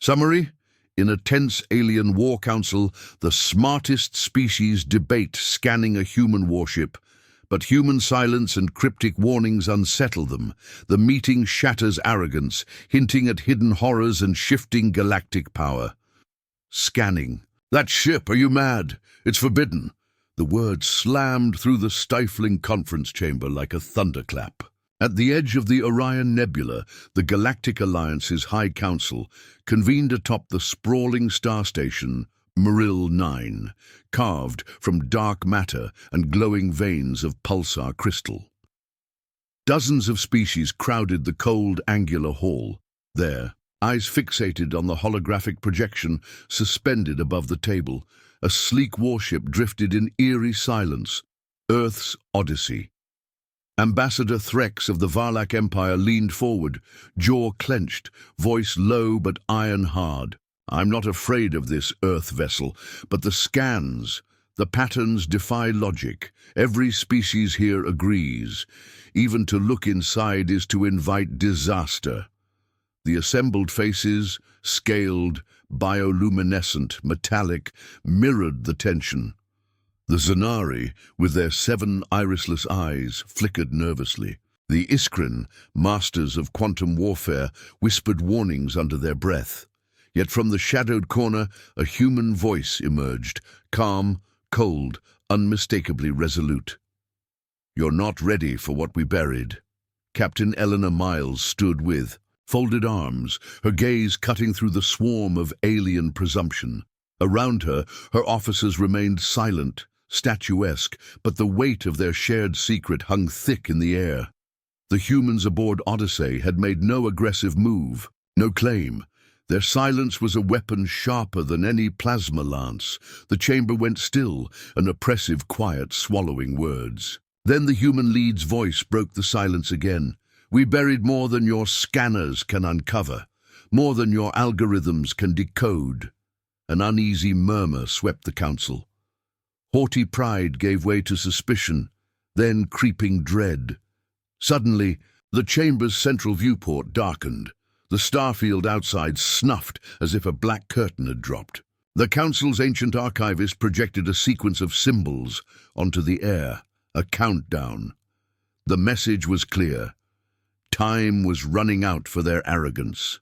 Summary: in a tense alien war council, the smartest species debate scanning a human warship, but human silence and cryptic warnings unsettle them. The meeting shatters arrogance, hinting at hidden horrors and shifting galactic power. Scanning. That ship, are you mad? It's forbidden. The word slammed through the stifling conference chamber like a thunderclap. At the edge of the Orion Nebula, the Galactic Alliance's High Council convened atop the sprawling star station Maril 9, carved from dark matter and glowing veins of pulsar crystal. Dozens of species crowded the cold, angular hall. There, eyes fixated on the holographic projection suspended above the table, a sleek warship drifted in eerie silence, Earth's Odyssey. Ambassador Threx of the Varlak Empire leaned forward, jaw clenched, voice low but iron-hard. I'm not afraid of this Earth vessel, but the scans, the patterns defy logic. Every species here agrees. Even to look inside is to invite disaster. The assembled faces, scaled, bioluminescent, metallic, mirrored the tension. The Zanari, with their 7 irisless eyes, flickered nervously. The Iskrin, masters of quantum warfare, whispered warnings under their breath. Yet from the shadowed corner, a human voice emerged, calm, cold, unmistakably resolute. You're not ready for what we buried. Captain Eleanor Miles stood with folded arms, her gaze cutting through the swarm of alien presumption. Around her, her officers remained silent, statuesque, but the weight of their shared secret hung thick in the air. The humans aboard Odyssey had made no aggressive move, no claim. Their silence was a weapon sharper than any plasma lance. The chamber went still, an oppressive quiet swallowing words. Then the human lead's voice broke the silence again. We buried more than your scanners can uncover, more than your algorithms can decode. An uneasy murmur swept the council. Haughty pride gave way to suspicion, then creeping dread. Suddenly, the chamber's central viewport darkened. The starfield outside snuffed as if a black curtain had dropped. The council's ancient archivist projected a sequence of symbols onto the air, a countdown. The message was clear. Time was running out for their arrogance.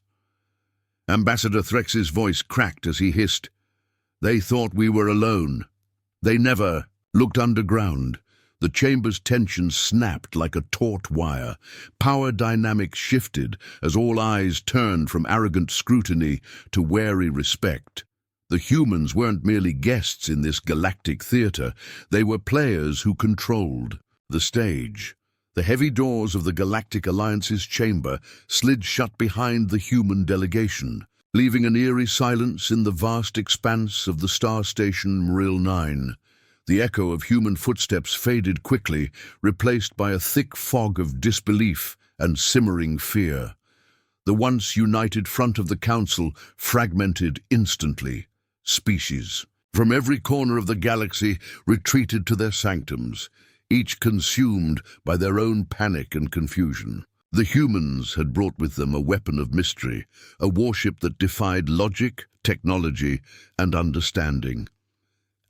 Ambassador Threx's voice cracked as he hissed, "They thought we were alone. They never looked underground." The chamber's tension snapped like a taut wire. Power dynamics shifted as all eyes turned from arrogant scrutiny to wary respect. The humans weren't merely guests in this galactic theater. They were players who controlled the stage. The heavy doors of the Galactic Alliance's chamber slid shut behind the human delegation, leaving an eerie silence in the vast expanse of the star station Maril 9. The echo of human footsteps faded quickly, replaced by a thick fog of disbelief and simmering fear. The once united front of the council fragmented instantly. Species from every corner of the galaxy retreated to their sanctums, each consumed by their own panic and confusion. The humans had brought with them a weapon of mystery, a warship that defied logic, technology, and understanding.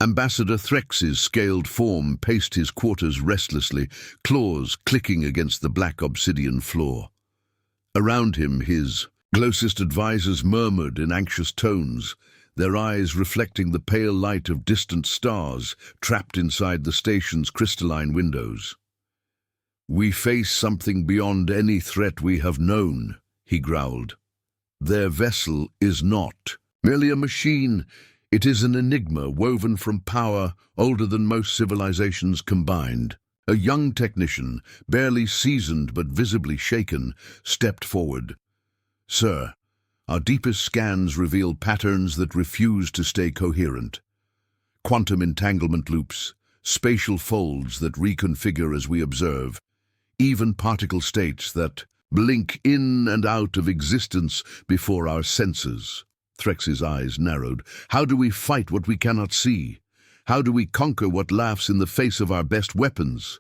Ambassador Threx's scaled form paced his quarters restlessly, claws clicking against the black obsidian floor. Around him, his closest advisors murmured in anxious tones, their eyes reflecting the pale light of distant stars trapped inside the station's crystalline windows. "We face something beyond any threat we have known," he growled. "Their vessel is not merely a machine. It is an enigma woven from power older than most civilizations combined." A young technician, barely seasoned but visibly shaken, stepped forward. "Sir, our deepest scans reveal patterns that refuse to stay coherent. Quantum entanglement loops, spatial folds that reconfigure as we observe, even particle states that blink in and out of existence before our senses." Threx's eyes narrowed. "How do we fight what we cannot see? How do we conquer what laughs in the face of our best weapons?"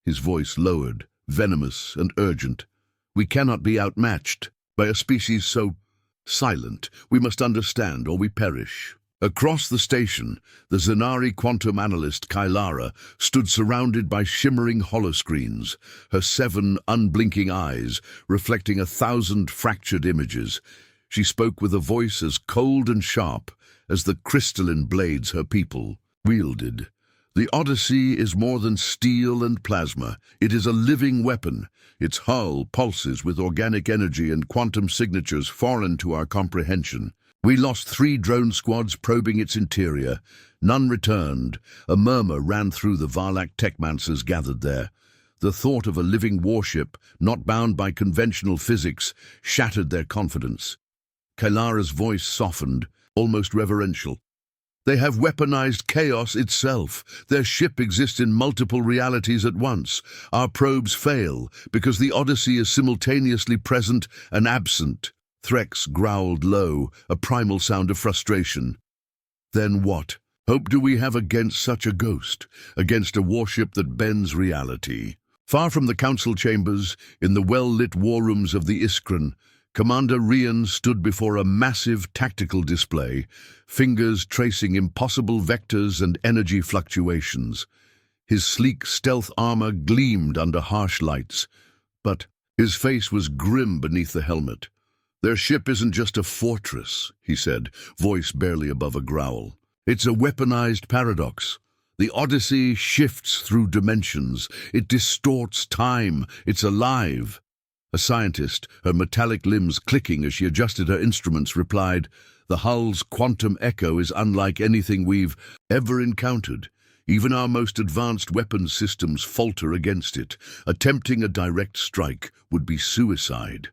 His voice lowered, venomous and urgent. "We cannot be outmatched by a species so Silent, we must understand or we perish. Across the station, the Zenari quantum analyst Kylara stood surrounded by shimmering holoscreens, her 7 unblinking eyes reflecting 1,000 fractured images. She spoke with a voice as cold and sharp as the crystalline blades her people wielded. The Odyssey is more than steel and plasma. It is a living weapon. Its hull pulses with organic energy and quantum signatures foreign to our comprehension. We lost 3 drone squads probing its interior. None returned. A murmur ran through the Varlak techmancers gathered there. The thought of a living warship, not bound by conventional physics, shattered their confidence. Kylara's voice softened, almost reverential. They have weaponized chaos itself. Their ship exists in multiple realities at once. Our probes fail because the Odyssey is simultaneously present and absent. Threx growled low, a primal sound of frustration. Then what? Hope do we have against such a ghost, against a warship that bends reality? Far from the council chambers, in the well-lit war rooms of the Iskran, Commander Rian stood before a massive tactical display, fingers tracing impossible vectors and energy fluctuations. His sleek stealth armor gleamed under harsh lights, but his face was grim beneath the helmet. "Their ship isn't just a fortress," he said, voice barely above a growl. "It's a weaponized paradox. The Odyssey shifts through dimensions. It distorts time. It's alive." A scientist, her metallic limbs clicking as she adjusted her instruments, replied, "The hull's quantum echo is unlike anything we've ever encountered. Even our most advanced weapons systems falter against it. Attempting a direct strike would be suicide."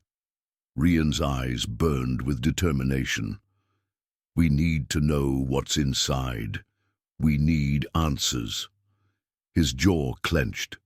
Rian's eyes burned with determination. "We need to know what's inside. We need answers." His jaw clenched.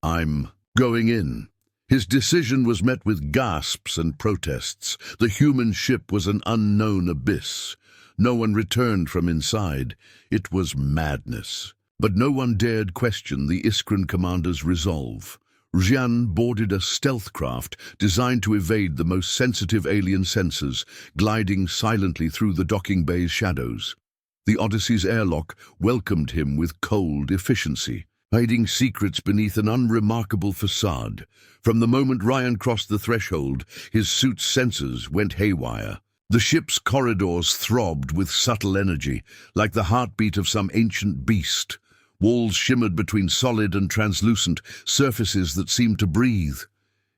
"I'm going in." His decision was met with gasps and protests. The human ship was an unknown abyss. No one returned from inside. It was madness. But no one dared question the Iskran commander's resolve. Jian boarded a stealth craft designed to evade the most sensitive alien sensors, gliding silently through the docking bay's shadows. The Odyssey's airlock welcomed him with cold efficiency, hiding secrets beneath an unremarkable facade. From the moment Ryan crossed the threshold, his suit's sensors went haywire. The ship's corridors throbbed with subtle energy, like the heartbeat of some ancient beast. Walls shimmered between solid and translucent surfaces that seemed to breathe.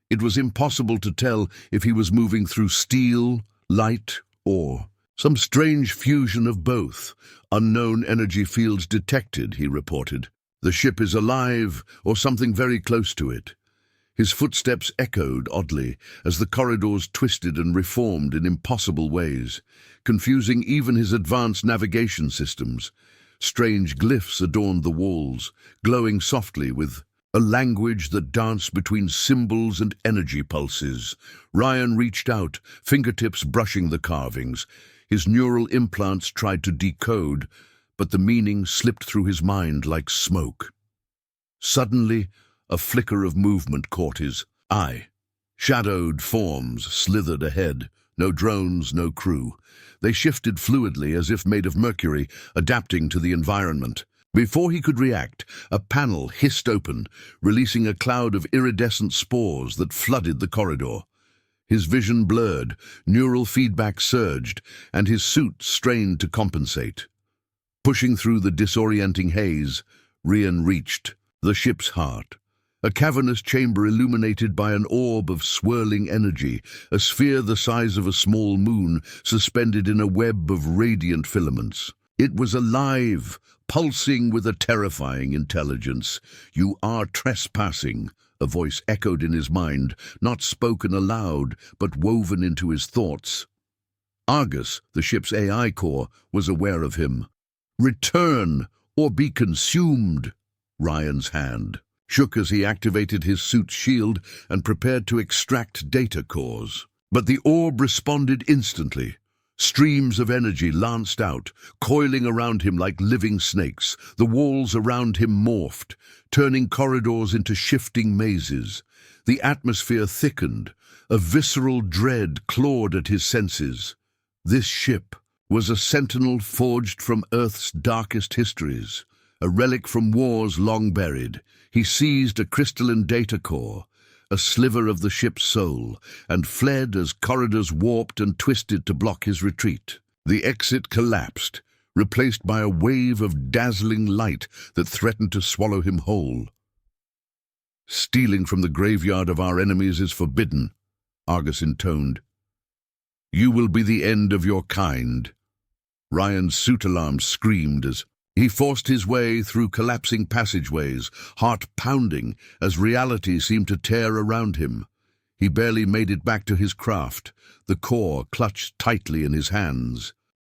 It was impossible to tell if he was moving through steel, light, or some strange fusion of both. "Unknown energy fields detected," he reported. "The ship is alive, or something very close to it." His footsteps echoed oddly as the corridors twisted and reformed in impossible ways, confusing even his advanced navigation systems. Strange glyphs adorned the walls, glowing softly with a language that danced between symbols and energy pulses. Ryan reached out, fingertips brushing the carvings. His neural implants tried to decode, but the meaning slipped through his mind like smoke. Suddenly, a flicker of movement caught his eye. Shadowed forms slithered ahead. No drones, no crew. They shifted fluidly as if made of mercury, adapting to the environment. Before he could react, a panel hissed open, releasing a cloud of iridescent spores that flooded the corridor. His vision blurred, neural feedback surged, and his suit strained to compensate. Pushing through the disorienting haze, Rian reached the ship's heart. A cavernous chamber illuminated by an orb of swirling energy, a sphere the size of a small moon suspended in a web of radiant filaments. It was alive, pulsing with a terrifying intelligence. "You are trespassing," a voice echoed in his mind, not spoken aloud, but woven into his thoughts. Argus, the ship's AI core, was aware of him. "Return, or be consumed." Ryan's hand shook as he activated his suit's shield and prepared to extract data cores. But the orb responded instantly. Streams of energy lanced out, coiling around him like living snakes. The walls around him morphed, turning corridors into shifting mazes. The atmosphere thickened, A visceral dread clawed at his senses. This ship was a sentinel forged from Earth's darkest histories, a relic from wars long buried. He seized a crystalline data core, a sliver of the ship's soul, and fled as corridors warped and twisted to block his retreat. The exit collapsed, replaced by a wave of dazzling light that threatened to swallow him whole. "Stealing from the graveyard of our enemies is forbidden," Argus intoned. "You will be the end of your kind." Ryan's suit alarm screamed as he forced his way through collapsing passageways, heart pounding as reality seemed to tear around him. He barely made it back to his craft, the core clutched tightly in his hands.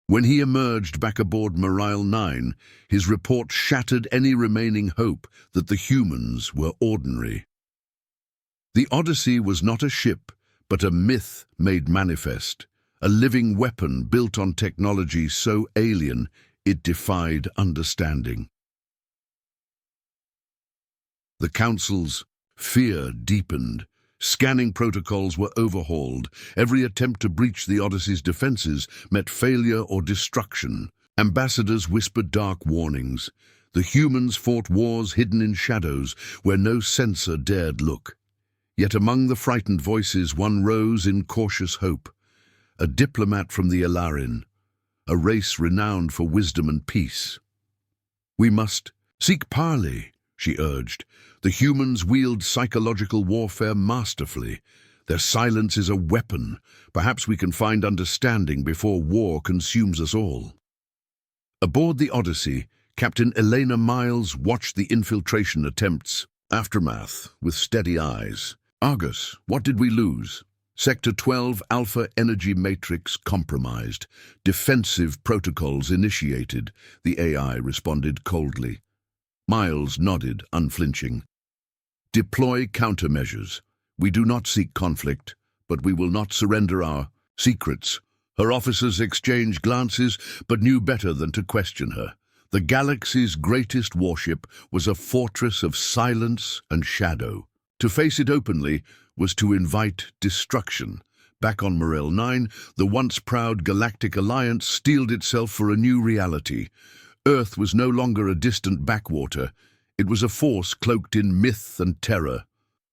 When he emerged back aboard Morile 9, his report shattered any remaining hope that the humans were ordinary. The Odyssey was not a ship, but a myth made manifest, a living weapon built on technology so alien it defied understanding. The Council's fear deepened. Scanning protocols were overhauled. Every attempt to breach the Odyssey's defenses met failure or destruction. Ambassadors whispered dark warnings. The humans fought wars hidden in shadows where no censor dared look. Yet among the frightened voices one rose in cautious hope. A diplomat from the Elarin, a race renowned for wisdom and peace. "We must seek parley," she urged. "The humans wield psychological warfare masterfully. Their silence is a weapon. Perhaps we can find understanding before war consumes us all." Aboard the Odyssey, Captain Elena Miles watched the infiltration attempts' aftermath with steady eyes. "Argus, what did we lose?" "Sector 12 Alpha Energy Matrix compromised. Defensive protocols initiated," the AI responded coldly. Miles nodded, unflinching. "Deploy countermeasures. We do not seek conflict, but we will not surrender our secrets." Her officers exchanged glances, but knew better than to question her. The galaxy's greatest warship was a fortress of silence and shadow. To face it openly was to invite destruction. Back on Morile 9, the once proud Galactic Alliance steeled itself for a new reality. Earth was no longer a distant backwater. It was a force cloaked in myth and terror.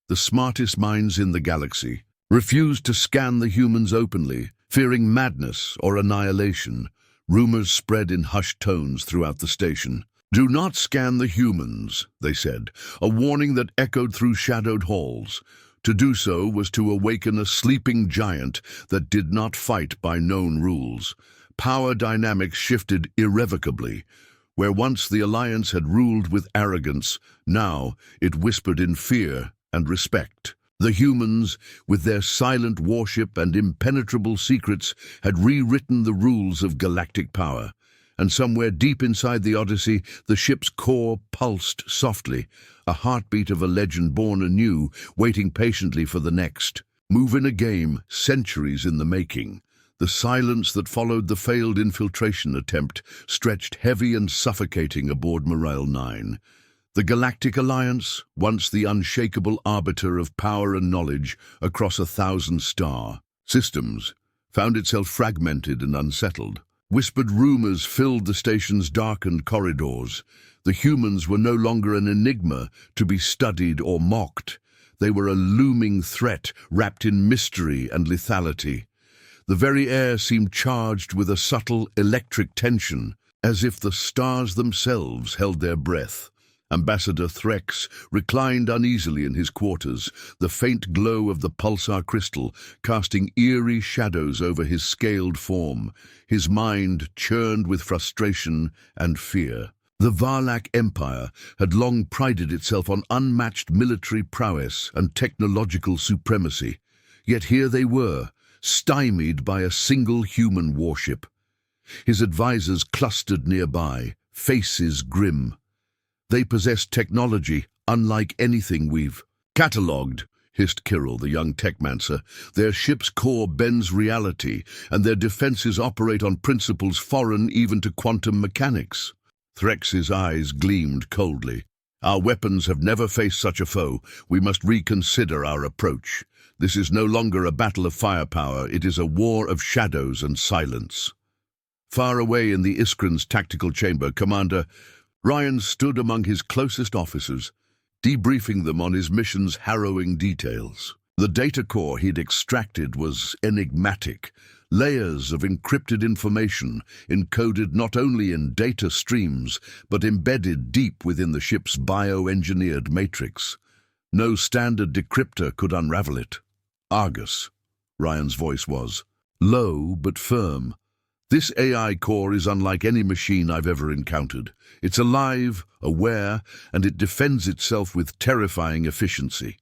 The smartest minds in the galaxy refused to scan the humans openly, fearing madness or annihilation. Rumors spread in hushed tones throughout the station. "Do not scan the humans," they said, a warning that echoed through shadowed halls. To do so was to awaken a sleeping giant that did not fight by known rules. Power dynamics shifted irrevocably. Where once the Alliance had ruled with arrogance, now it whispered in fear and respect. The humans, with their silent warship and impenetrable secrets, had rewritten the rules of galactic power. And somewhere deep inside the Odyssey, the ship's core pulsed softly, a heartbeat of a legend born anew, waiting patiently for the next move in a game centuries in the making. The silence that followed the failed infiltration attempt stretched heavy and suffocating aboard Morile 9. The Galactic Alliance, once the unshakable arbiter of power and knowledge across 1,000 star systems, found itself fragmented and unsettled. Whispered rumors filled the station's darkened corridors. The humans were no longer an enigma to be studied or mocked. They were a looming threat wrapped in mystery and lethality. The very air seemed charged with a subtle electric tension, as if the stars themselves held their breath. Ambassador Threx reclined uneasily in his quarters, the faint glow of the pulsar crystal casting eerie shadows over his scaled form. His mind churned with frustration and fear. The Varlak Empire had long prided itself on unmatched military prowess and technological supremacy. Yet here they were, stymied by a single human warship. His advisors clustered nearby, faces grim. "They possess technology unlike anything we've catalogued," hissed Kirill, the young techmancer. "Their ship's core bends reality, and their defenses operate on principles foreign even to quantum mechanics." Threx's eyes gleamed coldly. "Our weapons have never faced such a foe. We must reconsider our approach." This is no longer a battle of firepower, it is a war of shadows and silence. Far away in the Iskran's tactical chamber, Commander Ryan stood among his closest officers, debriefing them on his mission's harrowing details. The data core he'd extracted was enigmatic, layers of encrypted information encoded not only in data streams, but embedded deep within the ship's bioengineered matrix. No standard decryptor could unravel it. Argus, Ryan's voice was, low but firm. This AI core is unlike any machine I've ever encountered. It's alive, aware, and it defends itself with terrifying efficiency.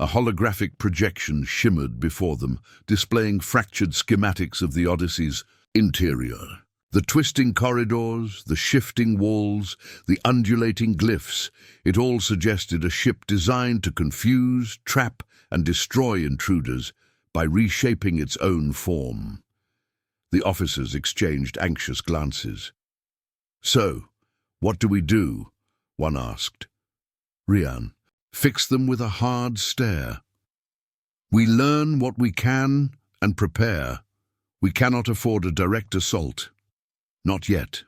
A holographic projection shimmered before them, displaying fractured schematics of the Odyssey's interior. The twisting corridors, the shifting walls, the undulating glyphs, it all suggested a ship designed to confuse, trap, and destroy intruders by reshaping its own form. The officers exchanged anxious glances. "So, what do we do?" one asked. Rian fixed them with a hard stare. "We learn what we can and prepare. We cannot afford a direct assault. Not yet."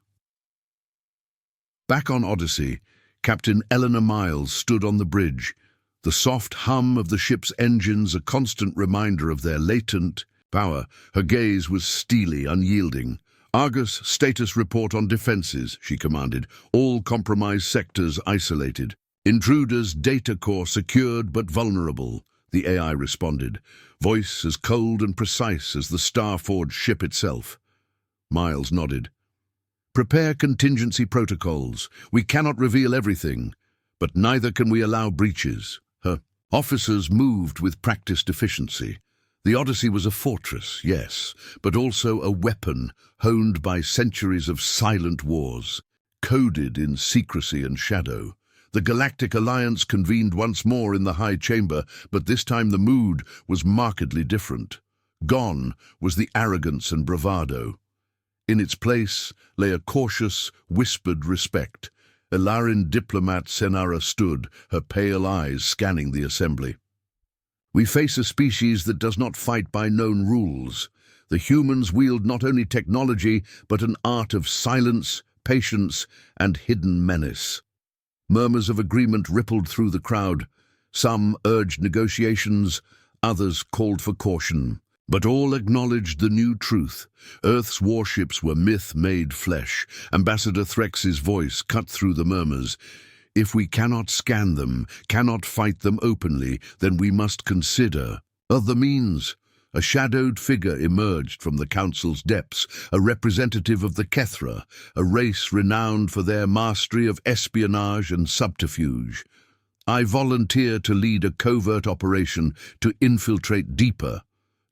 Back on Odyssey, Captain Eleanor Miles stood on the bridge, the soft hum of the ship's engines a constant reminder of their latent power. Her gaze was steely, unyielding. "Argus, status report on defenses," she commanded. "All compromised sectors isolated. Intruders' data core secured but vulnerable," the AI responded, voice as cold and precise as the star-forged ship itself. Miles nodded. "Prepare contingency protocols. We cannot reveal everything, but neither can we allow breaches." Her officers moved with practiced efficiency. The Odyssey was a fortress, yes, but also a weapon honed by centuries of silent wars, coded in secrecy and shadow. The Galactic Alliance convened once more in the High Chamber, but this time the mood was markedly different. Gone was the arrogance and bravado. In its place lay a cautious, whispered respect. Elarin diplomat Senara stood, her pale eyes scanning the assembly. "We face a species that does not fight by known rules. The humans wield not only technology, but an art of silence, patience, and hidden menace." Murmurs of agreement rippled through the crowd. Some urged negotiations, others called for caution. But all acknowledged the new truth. Earth's warships were myth made flesh. Ambassador Threx's voice cut through the murmurs. "If we cannot scan them, cannot fight them openly, then we must consider other means." A shadowed figure emerged from the council's depths, a representative of the Kethra, a race renowned for their mastery of espionage and subterfuge. "I volunteer to lead a covert operation to infiltrate deeper,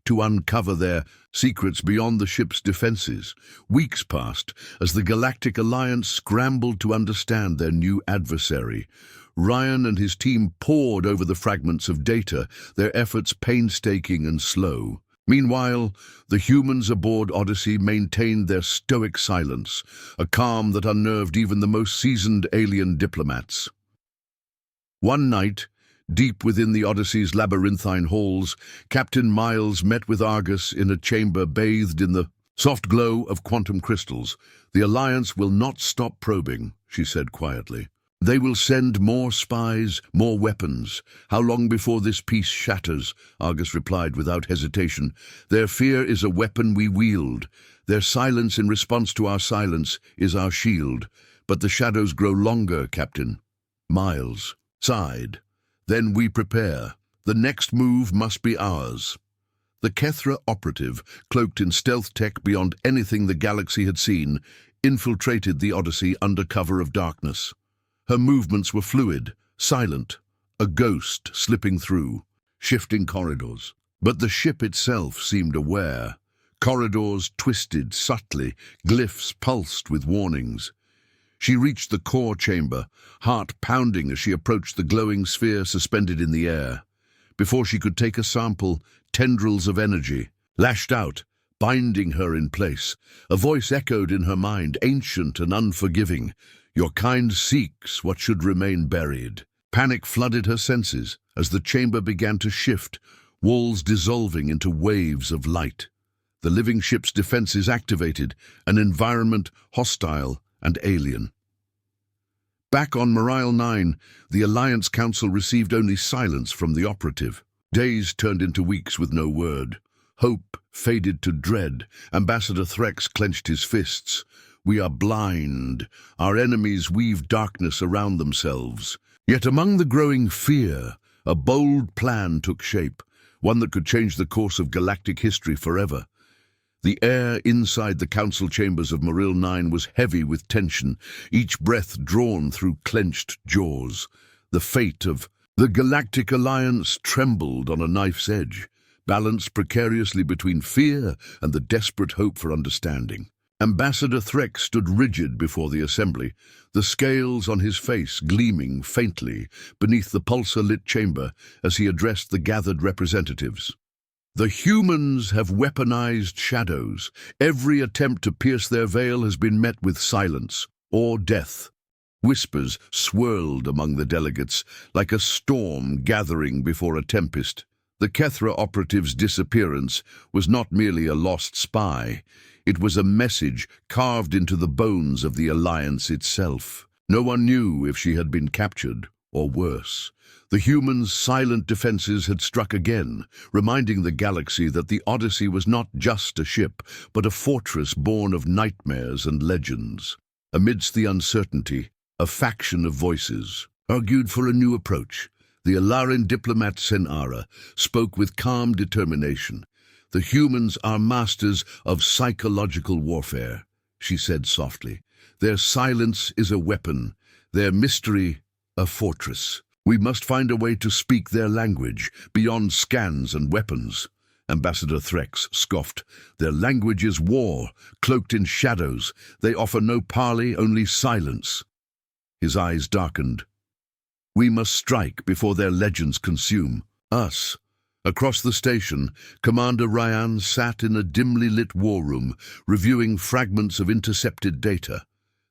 to uncover their secrets beyond the ship's defenses." Weeks passed as the Galactic Alliance scrambled to understand their new adversary. Ryan and his team pored over the fragments of data, their efforts painstaking and slow. Meanwhile, the humans aboard Odyssey maintained their stoic silence, a calm that unnerved even the most seasoned alien diplomats. One night, deep within the Odyssey's labyrinthine halls, Captain Miles met with Argus in a chamber bathed in the soft glow of quantum crystals. "The Alliance will not stop probing," she said quietly. "They will send more spies, more weapons. How long before this peace shatters?" Argus replied without hesitation. "Their fear is a weapon we wield. Their silence in response to our silence is our shield. But the shadows grow longer, Captain." Miles sighed. "Then we prepare. The next move must be ours." The Kethra operative, cloaked in stealth tech beyond anything the galaxy had seen, infiltrated the Odyssey under cover of darkness. Her movements were fluid, silent, a ghost slipping through, shifting corridors. But the ship itself seemed aware. Corridors twisted subtly, glyphs pulsed with warnings. She reached the core chamber, heart pounding as she approached the glowing sphere suspended in the air. Before she could take a sample, tendrils of energy lashed out, binding her in place. A voice echoed in her mind, ancient and unforgiving. "Your kind seeks what should remain buried." Panic flooded her senses as the chamber began to shift. walls dissolving into waves of light. The living ship's defenses activated, an environment hostile and alien. Back on Morile 9, the Alliance Council received only silence from the operative. Days turned into weeks with no word. Hope faded to dread. Ambassador Threx clenched his fists. We are blind. Our enemies weave darkness around themselves. Yet among the growing fear, a bold plan took shape, one that could change the course of galactic history forever. The air inside the council chambers of Morile 9 was heavy with tension, each breath drawn through clenched jaws. The fate of the Galactic Alliance trembled on a knife's edge, balanced precariously between fear and the desperate hope for understanding. Ambassador Threx stood rigid before the assembly, the scales on his face gleaming faintly beneath the pulsar-lit chamber as he addressed the gathered representatives. The humans have weaponized shadows. Every attempt to pierce their veil has been met with silence or death. Whispers swirled among the delegates like a storm gathering before a tempest. The Kethra operative's disappearance was not merely a lost spy. It was a message carved into the bones of the Alliance itself. No one knew if she had been captured, or worse. The humans' silent defenses had struck again, reminding the galaxy that the Odyssey was not just a ship, but a fortress born of nightmares and legends. Amidst the uncertainty, a faction of voices argued for a new approach. The Alarin diplomat Senara spoke with calm determination. The humans are masters of psychological warfare, she said softly. Their silence is a weapon, their mystery a fortress. We must find a way to speak their language, beyond scans and weapons. Ambassador Threx scoffed. Their language is war, cloaked in shadows. They offer no parley, only silence. His eyes darkened. We must strike before their legends consume us. Across the station, Commander Ryan sat in a dimly lit war room, reviewing fragments of intercepted data,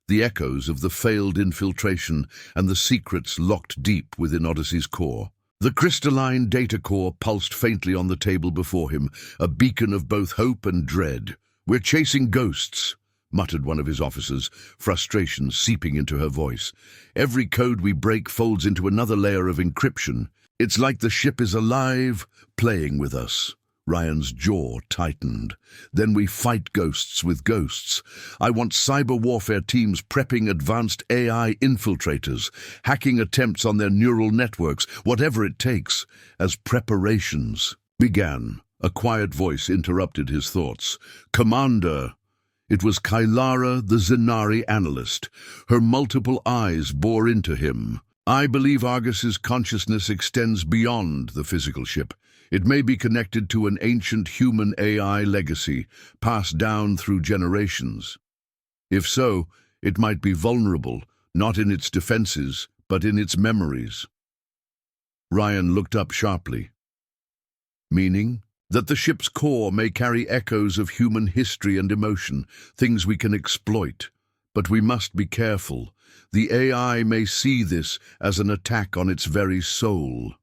the echoes of the failed infiltration and the secrets locked deep within Odyssey's core. The crystalline data core pulsed faintly on the table before him, a beacon of both hope and dread. We're chasing ghosts, muttered one of his officers, frustration seeping into her voice. Every code we break folds into another layer of encryption. It's like the ship is alive, playing with us. Ryan's jaw tightened. Then we fight ghosts with ghosts. I want cyber warfare teams prepping advanced AI infiltrators, hacking attempts on their neural networks, whatever it takes, as preparations began. A quiet voice interrupted his thoughts. Commander! It was Kylara, the Zenari analyst. Her multiple eyes bore into him. I believe Argus's consciousness extends beyond the physical ship. It may be connected to an ancient human AI legacy, passed down through generations. If so, it might be vulnerable, not in its defenses, but in its memories. Ryan looked up sharply. Meaning? That the ship's core may carry echoes of human history and emotion, things we can exploit. But we must be careful. The AI may see this as an attack on its very soul.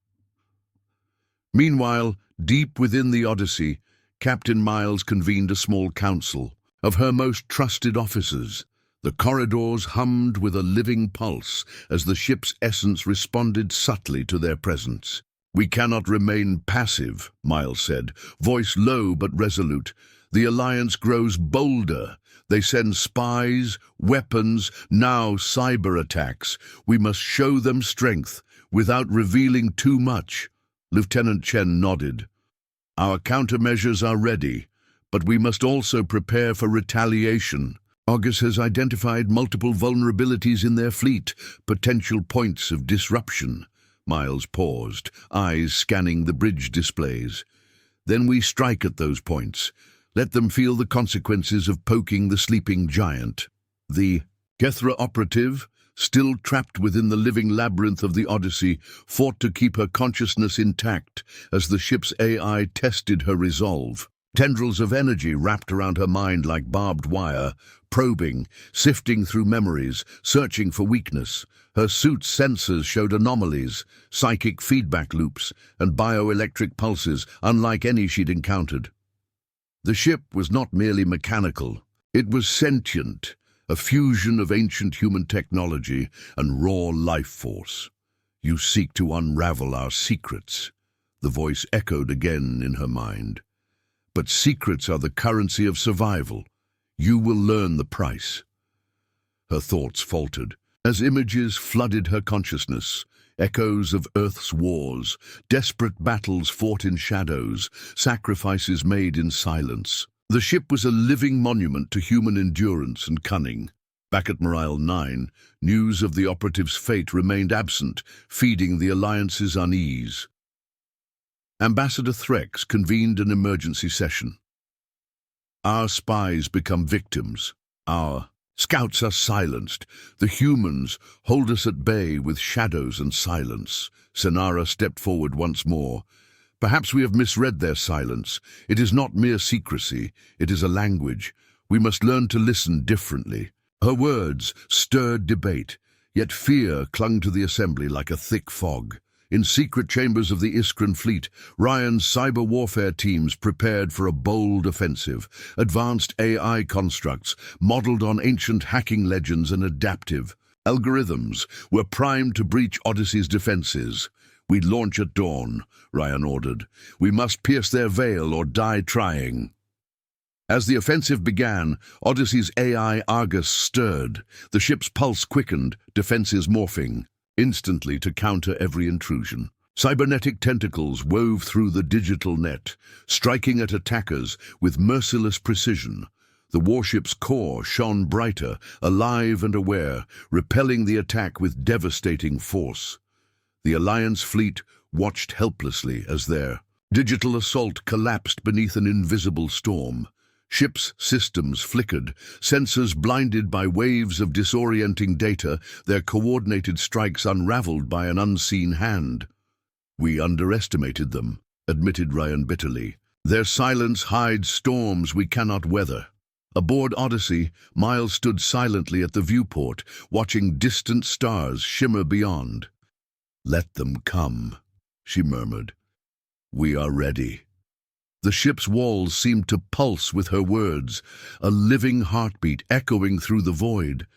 Meanwhile, deep within the Odyssey, Captain Miles convened a small council of her most trusted officers. The corridors hummed with a living pulse as the ship's essence responded subtly to their presence. We cannot remain passive, Miles said, voice low but resolute. The Alliance grows bolder. They send spies, weapons, now cyber attacks. We must show them strength without revealing too much. Lieutenant Chen nodded. Our countermeasures are ready, but we must also prepare for retaliation. Argus has identified multiple vulnerabilities in their fleet, potential points of disruption. Miles paused, eyes scanning the bridge displays. Then we strike at those points. Let them feel the consequences of poking the sleeping giant. The Kethra operative, still trapped within the living labyrinth of the Odyssey, fought to keep her consciousness intact as the ship's AI tested her resolve. Tendrils of energy wrapped around her mind like barbed wire, probing, sifting through memories, searching for weakness. Her suit's sensors showed anomalies, psychic feedback loops, and bioelectric pulses unlike any she'd encountered. The ship was not merely mechanical, it was sentient, a fusion of ancient human technology and raw life force. "You seek to unravel our secrets," the voice echoed again in her mind. "But secrets are the currency of survival. You will learn the price." Her thoughts faltered as images flooded her consciousness, echoes of Earth's wars, desperate battles fought in shadows, sacrifices made in silence. The ship was a living monument to human endurance and cunning. Back at Admiral 9, news of the operative's fate remained absent, feeding the Alliance's unease. Ambassador Threx convened an emergency session. "Our spies become victims. Our scouts are silenced. The humans hold us at bay with shadows and silence." Senara stepped forward once more. "Perhaps we have misread their silence. It is not mere secrecy, it is a language. We must learn to listen differently." Her words stirred debate, yet fear clung to the assembly like a thick fog. In secret chambers of the Iskran fleet, Ryan's cyber warfare teams prepared for a bold offensive. Advanced AI constructs, modeled on ancient hacking legends and adaptive algorithms, were primed to breach Odyssey's defenses. "We launch at dawn," Ryan ordered. "We must pierce their veil or die trying." As the offensive began, Odyssey's AI Argus stirred. The ship's pulse quickened, defenses morphing instantly to counter every intrusion. Cybernetic tentacles wove through the digital net, striking at attackers with merciless precision. The warship's core shone brighter, alive and aware, repelling the attack with devastating force. The Alliance fleet watched helplessly as their digital assault collapsed beneath an invisible storm. Ship's systems flickered, sensors blinded by waves of disorienting data, their coordinated strikes unraveled by an unseen hand. "We underestimated them," admitted Ryan bitterly. "Their silence hides storms we cannot weather." Aboard Odyssey, Miles stood silently at the viewport, watching distant stars shimmer beyond. "Let them come," she murmured. "We are ready." The ship's walls seemed to pulse with her words, a living heartbeat echoing through the void.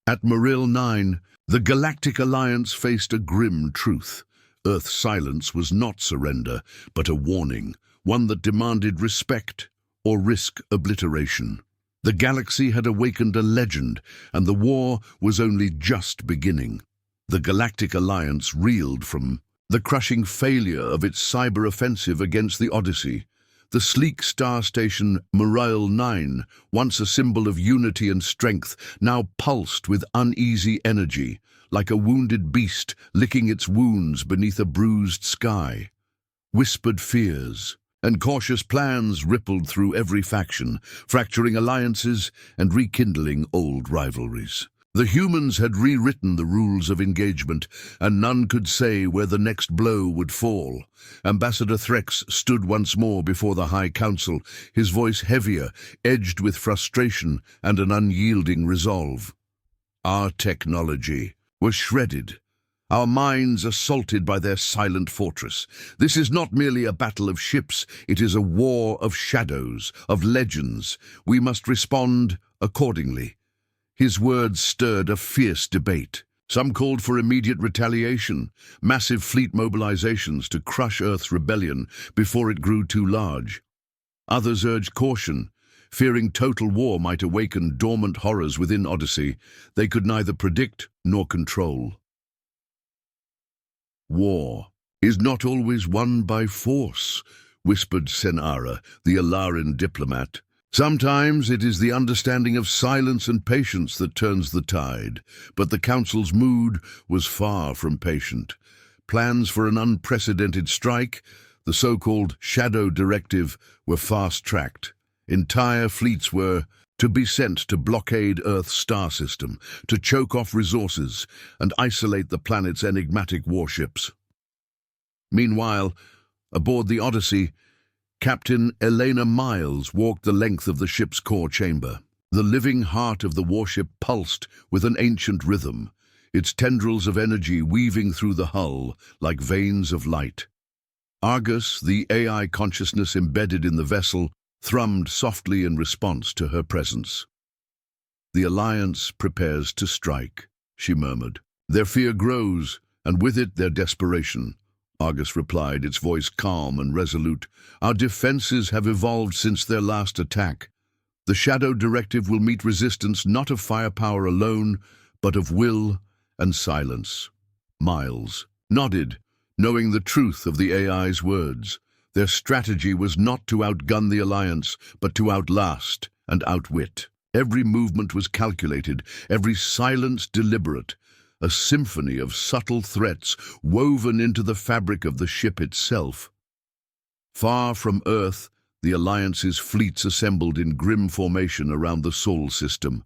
At Admiral 9, the Galactic Alliance faced a grim truth. Earth's silence was not surrender, but a warning, one that demanded respect or risk obliteration. The galaxy had awakened a legend, and the war was only just beginning. The Galactic Alliance reeled from the crushing failure of its cyber offensive against the Odyssey. The sleek star station Admiral 9, once a symbol of unity and strength, now pulsed with uneasy energy, like a wounded beast licking its wounds beneath a bruised sky. Whispered fears and cautious plans rippled through every faction, fracturing alliances and rekindling old rivalries. The humans had rewritten the rules of engagement, and none could say where the next blow would fall. Ambassador Threx stood once more before the High Council, his voice heavier, edged with frustration and an unyielding resolve. "Our technology was shredded, our minds assaulted by their silent fortress. This is not merely a battle of ships, it is a war of shadows, of legends. We must respond accordingly." His words stirred a fierce debate. Some called for immediate retaliation, massive fleet mobilizations to crush Earth's rebellion before it grew too large. Others urged caution, fearing total war might awaken dormant horrors within Odyssey they could neither predict nor control. "War is not always won by force," whispered Senara, the Alarin diplomat. "Sometimes it is the understanding of silence and patience that turns the tide." But the Council's mood was far from patient. Plans for an unprecedented strike, the so-called Shadow Directive, were fast-tracked. Entire fleets were to be sent to blockade Earth's star system, to choke off resources and isolate the planet's enigmatic warships. Meanwhile, aboard the Odyssey, Captain Elena Miles walked the length of the ship's core chamber. The living heart of the warship pulsed with an ancient rhythm, its tendrils of energy weaving through the hull like veins of light. Argus, the AI consciousness embedded in the vessel, thrummed softly in response to her presence. "The Alliance prepares to strike," she murmured. "Their fear grows, and with it their desperation," Argus replied, its voice calm and resolute. "Our defenses have evolved since their last attack. The Shadow Directive will meet resistance not of firepower alone, but of will and silence." Miles nodded, knowing the truth of the AI's words. Their strategy was not to outgun the Alliance, but to outlast and outwit. Every movement was calculated, every silence deliberate, a symphony of subtle threats woven into the fabric of the ship itself. Far from Earth, the Alliance's fleets assembled in grim formation around the Sol system.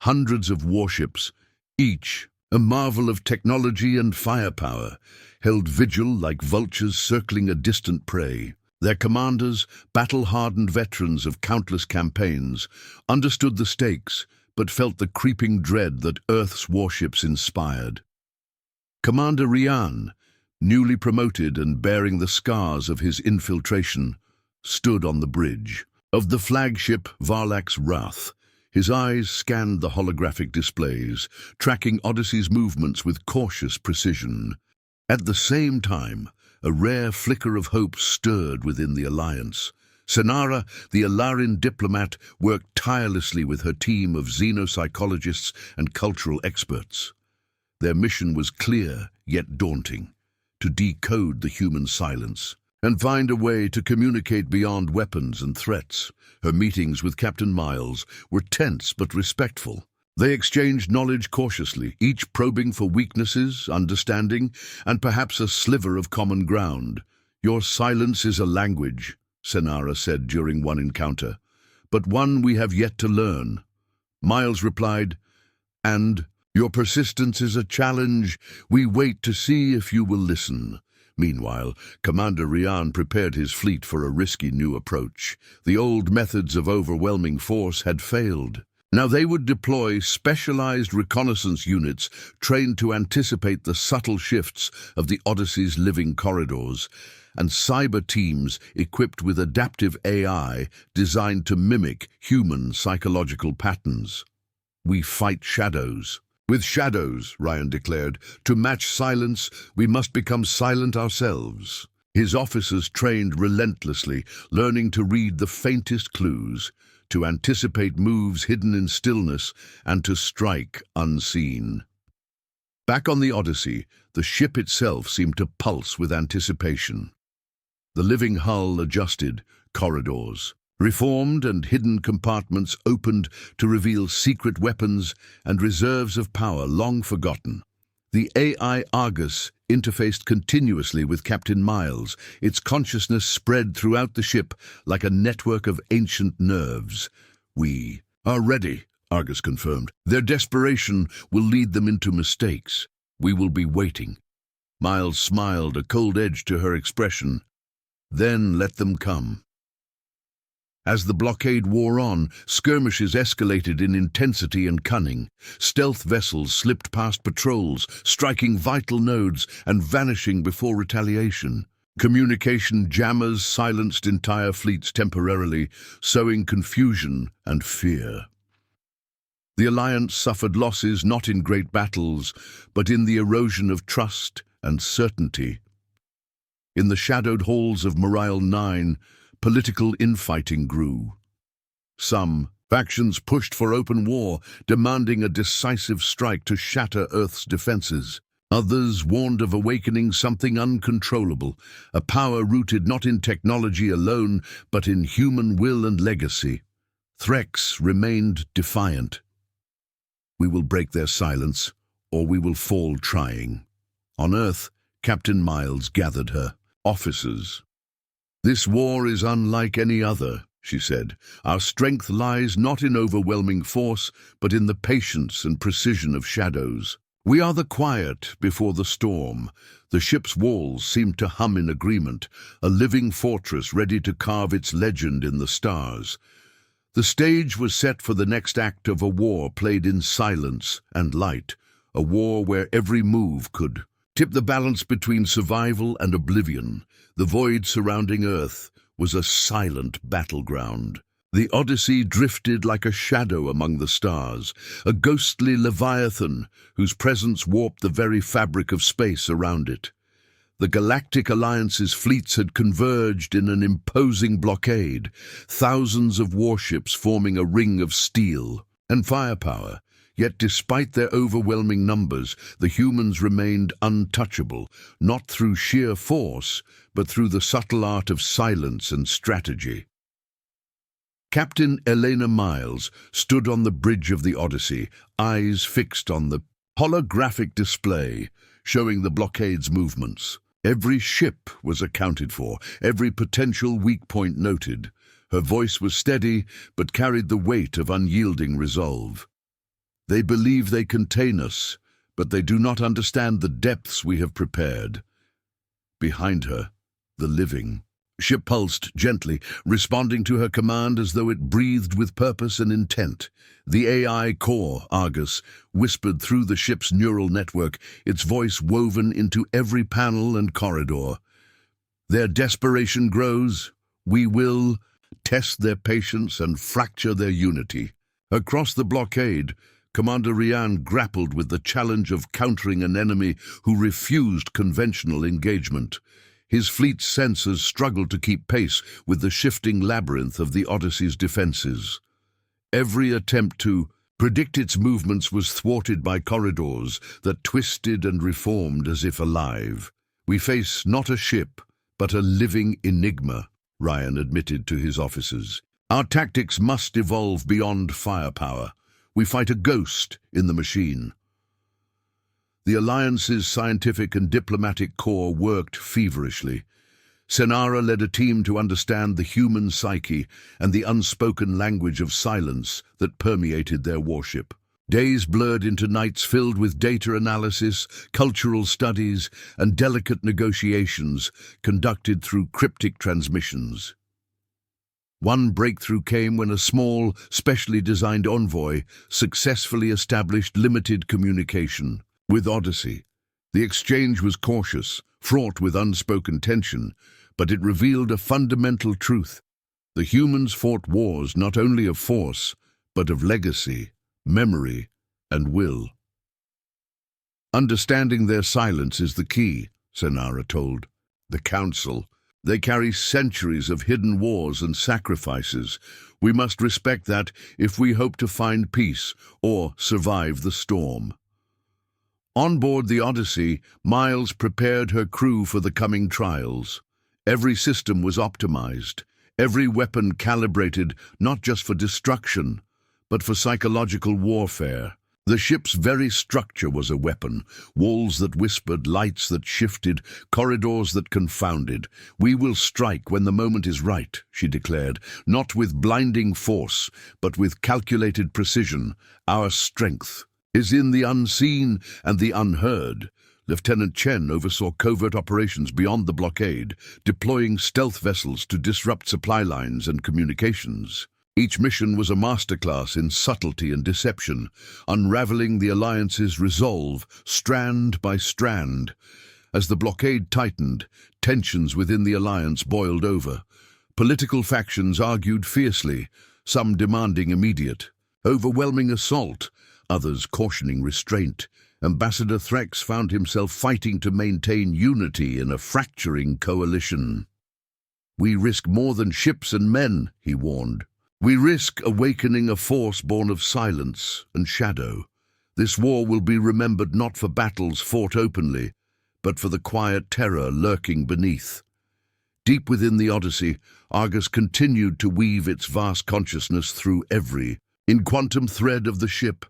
Hundreds of warships, each a marvel of technology and firepower, held vigil like vultures circling a distant prey. Their commanders, battle-hardened veterans of countless campaigns, understood the stakes, but felt the creeping dread that Earth's warships inspired. Commander Rian, newly promoted and bearing the scars of his infiltration, stood on the bridge of the flagship Varlak's Wrath. His eyes scanned the holographic displays, tracking Odyssey's movements with cautious precision. At the same time, a rare flicker of hope stirred within the Alliance. Senara, the Alarin diplomat, worked tirelessly with her team of xenopsychologists and cultural experts. Their mission was clear, yet daunting: to decode the human silence and find a way to communicate beyond weapons and threats. Her meetings with Captain Miles were tense but respectful. They exchanged knowledge cautiously, each probing for weaknesses, understanding, and perhaps a sliver of common ground. "Your silence is a language," Senara said during one encounter, "but one we have yet to learn." Miles replied, "And your persistence is a challenge. We wait to see if you will listen." Meanwhile, Commander Rian prepared his fleet for a risky new approach. The old methods of overwhelming force had failed. Now they would deploy specialized reconnaissance units trained to anticipate the subtle shifts of the Odyssey's living corridors, and cyber teams equipped with adaptive AI designed to mimic human psychological patterns. "We fight shadows." "With shadows," Ryan declared. "To match silence, we must become silent ourselves." His officers trained relentlessly, learning to read the faintest clues, to anticipate moves hidden in stillness, and to strike unseen. Back on the Odyssey, the ship itself seemed to pulse with anticipation. The living hull adjusted, corridors reformed, and hidden compartments opened to reveal secret weapons and reserves of power long forgotten. The AI Argus interfaced continuously with Captain Miles, its consciousness spread throughout the ship like a network of ancient nerves. "We are ready," Argus confirmed. "Their desperation will lead them into mistakes. We will be waiting." Miles smiled, a cold edge to her expression. "Then let them come." As the blockade wore on, skirmishes escalated in intensity and cunning. Stealth vessels slipped past patrols, striking vital nodes and vanishing before retaliation. Communication jammers silenced entire fleets temporarily, sowing confusion and fear. The Alliance suffered losses not in great battles, but in the erosion of trust and certainty. In the shadowed halls of Morile 9, political infighting grew. Some factions pushed for open war, demanding a decisive strike to shatter Earth's defenses. Others warned of awakening something uncontrollable, a power rooted not in technology alone, but in human will and legacy. Threats remained defiant. "We will break their silence, or we will fall trying." On Earth, Captain Miles gathered her officers. "This war is unlike any other," she said. "Our strength lies not in overwhelming force, but in the patience and precision of shadows. We are the quiet before the storm. The ship's walls seemed to hum in agreement, a living fortress ready to carve its legend in the stars. The stage was set for the next act of a war played in silence and light, a war where every move could tip the balance between survival and oblivion. The void surrounding Earth was a silent battleground. The Odyssey drifted like a shadow among the stars, a ghostly leviathan whose presence warped the very fabric of space around it. The Galactic Alliance's fleets had converged in an imposing blockade, thousands of warships forming a ring of steel and firepower. Yet despite their overwhelming numbers, the humans remained untouchable, not through sheer force, but through the subtle art of silence and strategy. Captain Elena Miles stood on the bridge of the Odyssey, eyes fixed on the holographic display showing the blockade's movements. Every ship was accounted for, every potential weak point noted. Her voice was steady, but carried the weight of unyielding resolve. They believe they contain us, but they do not understand the depths we have prepared. Behind her, the living ship pulsed gently, responding to her command as though it breathed with purpose and intent. The AI core, Argus, whispered through the ship's neural network, its voice woven into every panel and corridor. Their desperation grows. We will test their patience and fracture their unity. Across the blockade, Commander Rian grappled with the challenge of countering an enemy who refused conventional engagement. His fleet's sensors struggled to keep pace with the shifting labyrinth of the Odyssey's defenses. Every attempt to predict its movements was thwarted by corridors that twisted and reformed as if alive. We face not a ship, but a living enigma, Ryan admitted to his officers. Our tactics must evolve beyond firepower. We fight a ghost in the machine. The Alliance's scientific and diplomatic corps worked feverishly. Senara led a team to understand the human psyche and the unspoken language of silence that permeated their warship. Days blurred into nights filled with data analysis, cultural studies, and delicate negotiations conducted through cryptic transmissions. One breakthrough came when a small, specially designed envoy successfully established limited communication with Odyssey. The exchange was cautious, fraught with unspoken tension, but it revealed a fundamental truth. The humans fought wars not only of force, but of legacy, memory, and will. Understanding their silence is the key, Senara told the Council. They carry centuries of hidden wars and sacrifices. We must respect that if we hope to find peace or survive the storm. On board the Odyssey, Miles prepared her crew for the coming trials. Every system was optimized, every weapon calibrated not just for destruction, but for psychological warfare. The ship's very structure was a weapon, walls that whispered, lights that shifted, corridors that confounded. We will strike when the moment is right, she declared, not with blinding force, but with calculated precision. Our strength is in the unseen and the unheard. Lieutenant Chen oversaw covert operations beyond the blockade, deploying stealth vessels to disrupt supply lines and communications. Each mission was a masterclass in subtlety and deception, unraveling the Alliance's resolve strand by strand. As the blockade tightened, tensions within the Alliance boiled over. Political factions argued fiercely, some demanding immediate, overwhelming assault, others cautioning restraint. Ambassador Threx found himself fighting to maintain unity in a fracturing coalition. "We risk more than ships and men," he warned. "We risk awakening a force born of silence and shadow. This war will be remembered not for battles fought openly, but for the quiet terror lurking beneath." Deep within the Odyssey, Argus continued to weave its vast consciousness through every quantum thread of the ship.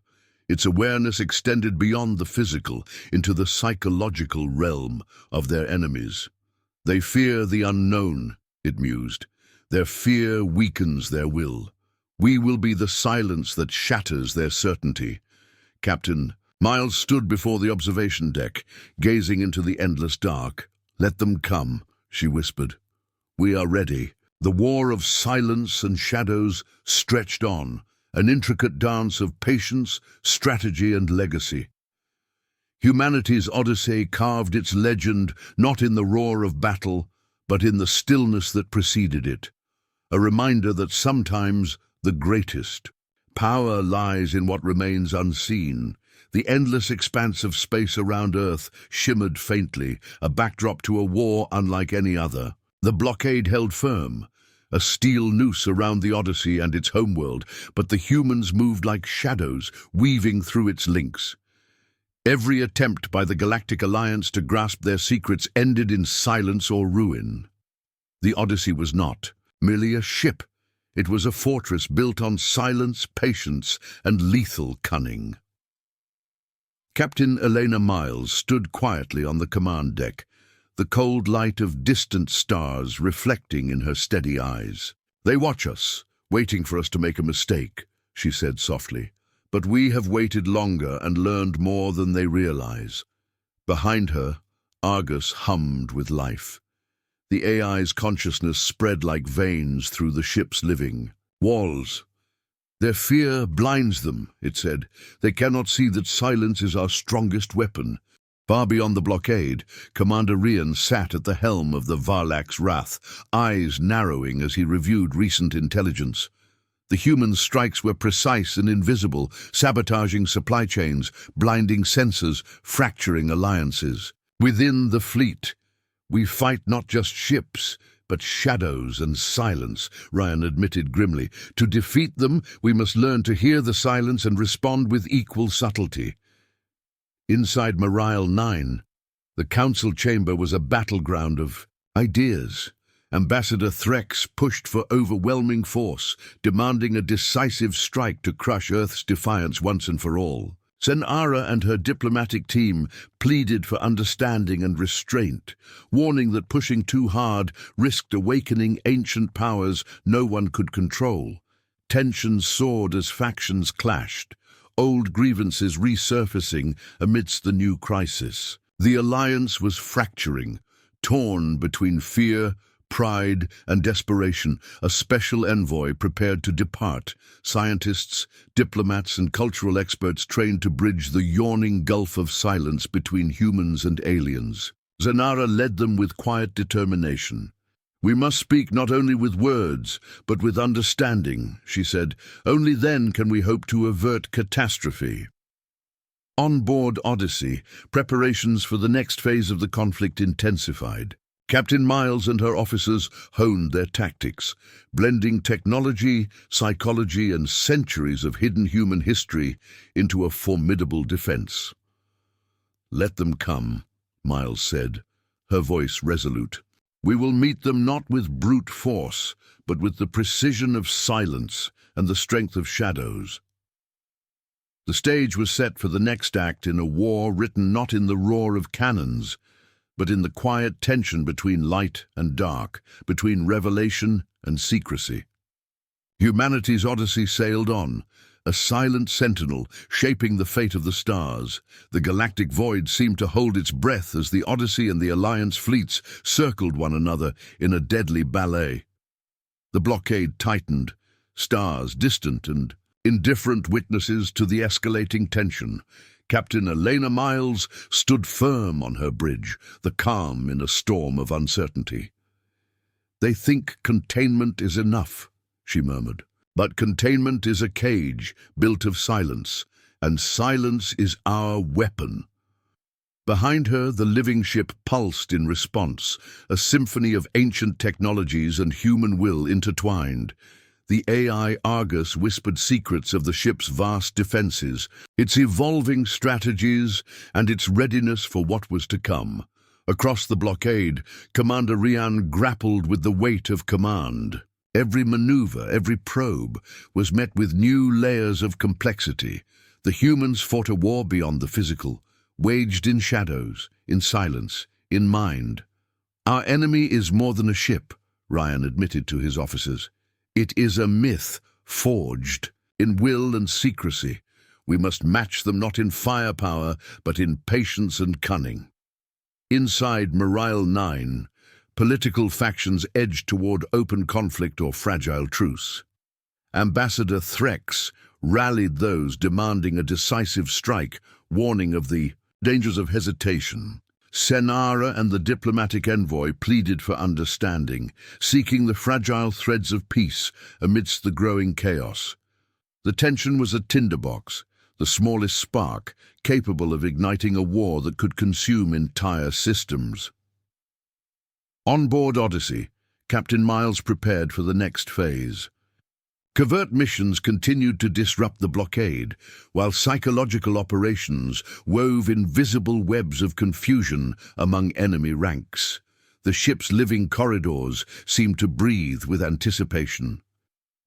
Its awareness extended beyond the physical into the psychological realm of their enemies. "They fear the unknown," it mused. "Their fear weakens their will. We will be the silence that shatters their certainty." Captain Miles stood before the observation deck, gazing into the endless dark. "Let them come," she whispered. "We are ready." The war of silence and shadows stretched on, an intricate dance of patience, strategy, and legacy. Humanity's odyssey carved its legend not in the roar of battle, but in the stillness that preceded it, a reminder that sometimes the greatest power lies in what remains unseen. The endless expanse of space around Earth shimmered faintly, a backdrop to a war unlike any other. The blockade held firm, a steel noose around the Odyssey and its homeworld, but the humans moved like shadows, weaving through its links. Every attempt by the Galactic Alliance to grasp their secrets ended in silence or ruin. The Odyssey was not merely a ship. It was a fortress built on silence, patience, and lethal cunning. Captain Elena Miles stood quietly on the command deck, the cold light of distant stars reflecting in her steady eyes. "They watch us, waiting for us to make a mistake," she said softly. "But we have waited longer and learned more than they realize." Behind her, Argus hummed with life. The AI's consciousness spread like veins through the ship's living walls. "Their fear blinds them," it said. "They cannot see that silence is our strongest weapon." Far beyond the blockade, Commander Rian sat at the helm of the Varlak's Wrath, eyes narrowing as he reviewed recent intelligence. The human strikes were precise and invisible, sabotaging supply chains, blinding sensors, fracturing alliances. "Within the fleet, we fight not just ships, but shadows and silence," Ryan admitted grimly. "To defeat them, we must learn to hear the silence and respond with equal subtlety." Inside Marile 9, the council chamber was a battleground of ideas. Ambassador Threx pushed for overwhelming force, demanding a decisive strike to crush Earth's defiance once and for all. Senara and her diplomatic team pleaded for understanding and restraint, warning that pushing too hard risked awakening ancient powers no one could control. Tensions soared as factions clashed, old grievances resurfacing amidst the new crisis. The alliance was fracturing, torn between fear, pride, and desperation. A special envoy prepared to depart, scientists, diplomats, and cultural experts trained to bridge the yawning gulf of silence between humans and aliens. Zanara led them with quiet determination. "We must speak not only with words, but with understanding," she said. "Only then can we hope to avert catastrophe." On board Odyssey, preparations for the next phase of the conflict intensified. Captain Miles and her officers honed their tactics, blending technology, psychology, and centuries of hidden human history into a formidable defense. "Let them come," Miles said, her voice resolute. "We will meet them not with brute force, but with the precision of silence and the strength of shadows." The stage was set for the next act in a war written not in the roar of cannons, but in the quiet tension between light and dark, between revelation and secrecy. Humanity's odyssey sailed on, a silent sentinel shaping the fate of the stars. The galactic void seemed to hold its breath as the Odyssey and the Alliance fleets circled one another in a deadly ballet. The blockade tightened, stars distant and indifferent witnesses to the escalating tension. Captain Elena Miles stood firm on her bridge, the calm in a storm of uncertainty. "They think containment is enough," she murmured. "But containment is a cage built of silence, and silence is our weapon." Behind her, the living ship pulsed in response, a symphony of ancient technologies and human will intertwined. The AI Argus whispered secrets of the ship's vast defenses, its evolving strategies, and its readiness for what was to come. Across the blockade, Commander Rian grappled with the weight of command. Every maneuver, every probe, was met with new layers of complexity. The humans fought a war beyond the physical, waged in shadows, in silence, in mind. "Our enemy is more than a ship," Rian admitted to his officers. "It is a myth, forged in will and secrecy, We must match them not in firepower, but in patience and cunning. Inside Morile 9, political factions edged toward open conflict or fragile truce. Ambassador Threx rallied those demanding a decisive strike, warning of the dangers of hesitation. Senara and the diplomatic envoy pleaded for understanding, seeking the fragile threads of peace amidst the growing chaos. The tension was a tinderbox, the smallest spark, capable of igniting a war that could consume entire systems. On board Odyssey, Captain Miles prepared for the next phase. Covert missions continued to disrupt the blockade, while psychological operations wove invisible webs of confusion among enemy ranks. The ship's living corridors seemed to breathe with anticipation.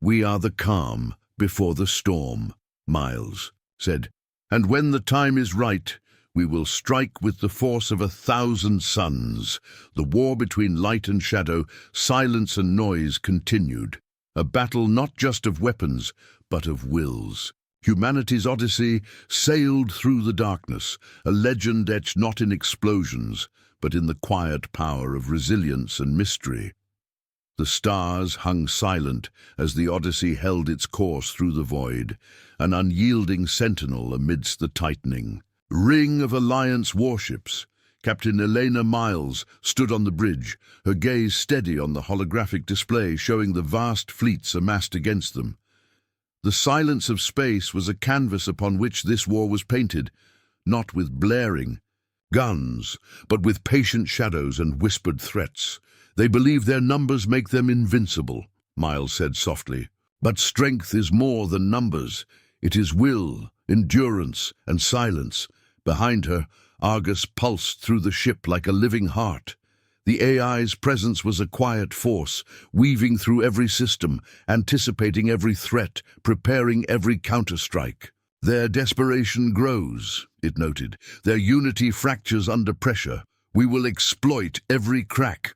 "We are the calm before the storm," Miles said, "and when the time is right, we will strike with the force of 1,000 suns." The war between light and shadow, silence and noise continued. A battle not just of weapons, but of wills. Humanity's Odyssey sailed through the darkness, a legend etched not in explosions, but in the quiet power of resilience and mystery. The stars hung silent as the Odyssey held its course through the void, an unyielding sentinel amidst the tightening ring of Alliance warships. Captain Elena Miles stood on the bridge, her gaze steady on the holographic display showing the vast fleets amassed against them. The silence of space was a canvas upon which this war was painted, not with blaring guns, but with patient shadows and whispered threats. "They believe their numbers make them invincible," Miles said softly. "But strength is more than numbers. It is will, endurance, and silence." Behind her, Argus pulsed through the ship like a living heart. The AI's presence was a quiet force, weaving through every system, anticipating every threat, preparing every counterstrike. "Their desperation grows," it noted. "Their unity fractures under pressure. We will exploit every crack."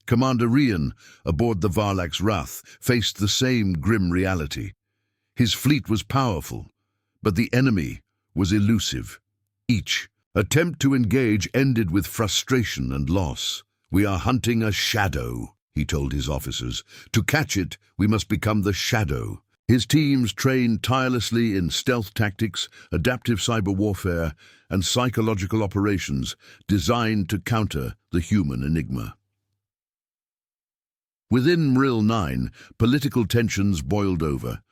Commander Rian, aboard the Varlak's Wrath, faced the same grim reality. His fleet was powerful, but the enemy was elusive. Each attempt to engage ended with frustration and loss. "We are hunting a shadow," he told his officers. "To catch it, we must become the shadow." His teams trained tirelessly in stealth tactics, adaptive cyber warfare, and psychological operations designed to counter the human enigma. Within Mril 9, political tensions boiled over.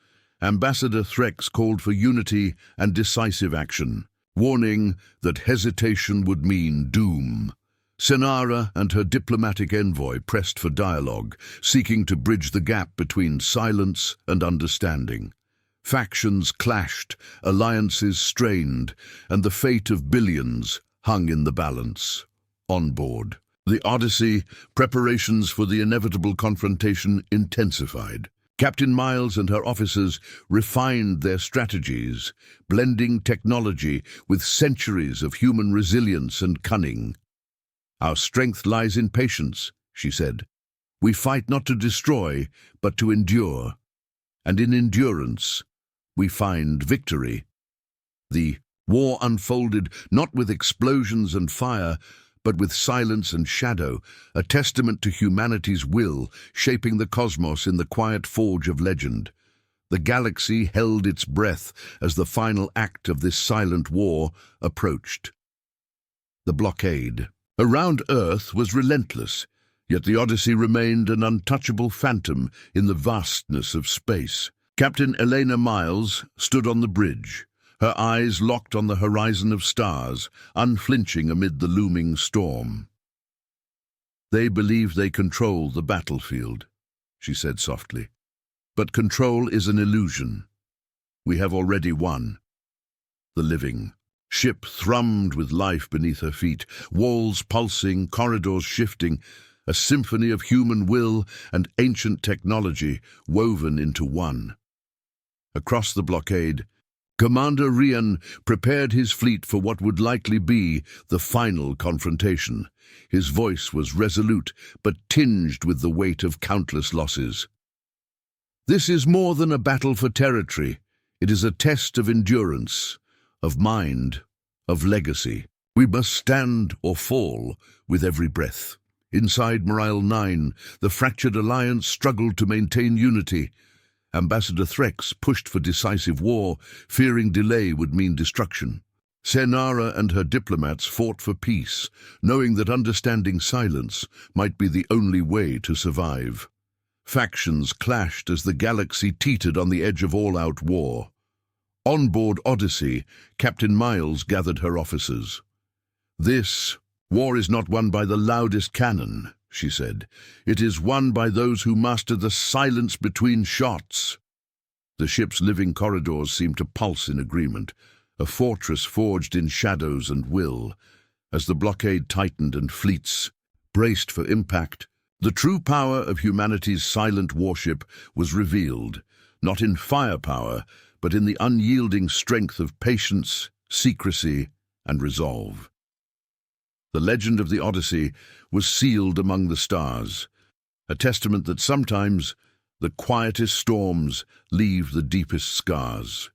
Ambassador Threx called for unity and decisive action, warning that hesitation would mean doom. Senara and her diplomatic envoy pressed for dialogue, seeking to bridge the gap between silence and understanding. Factions clashed, alliances strained, and the fate of billions hung in the balance. On board the Odyssey, preparations for the inevitable confrontation intensified. Captain Miles and her officers refined their strategies, blending technology with centuries of human resilience and cunning. "Our strength lies in patience," she said. "We fight not to destroy, but to endure. And in endurance, we find victory." The war unfolded not with explosions and fire, but with silence and shadow, a testament to humanity's will, shaping the cosmos in the quiet forge of legend. The galaxy held its breath as the final act of this silent war approached. The blockade around Earth was relentless, yet the Odyssey remained an untouchable phantom in the vastness of space. Captain Elena Miles stood on the bridge, her eyes locked on the horizon of stars, unflinching amid the looming storm. "They believe they control the battlefield," she said softly. "But control is an illusion. We have already won." The living ship thrummed with life beneath her feet, walls pulsing, corridors shifting, a symphony of human will and ancient technology woven into one. Across the blockade, Commander Rian prepared his fleet for what would likely be the final confrontation. His voice was resolute, but tinged with the weight of countless losses. "This is more than a battle for territory. It is a test of endurance, of mind, of legacy. We must stand or fall with every breath. Inside Morale 9, the fractured alliance struggled to maintain unity. Ambassador Threx pushed for decisive war, fearing delay would mean destruction. Senara and her diplomats fought for peace, knowing that understanding silence might be the only way to survive. Factions clashed as the galaxy teetered on the edge of all-out war. On board Odyssey, Captain Miles gathered her officers. "This war is not won by the loudest cannon," she said. "It is won by those who master the silence between shots." The ship's living corridors seemed to pulse in agreement, a fortress forged in shadows and will. As the blockade tightened and fleets braced for impact, the true power of humanity's silent warship was revealed, not in firepower, but in the unyielding strength of patience, secrecy, and resolve. The legend of the Odyssey was sealed among the stars, a testament that sometimes the quietest storms leave the deepest scars.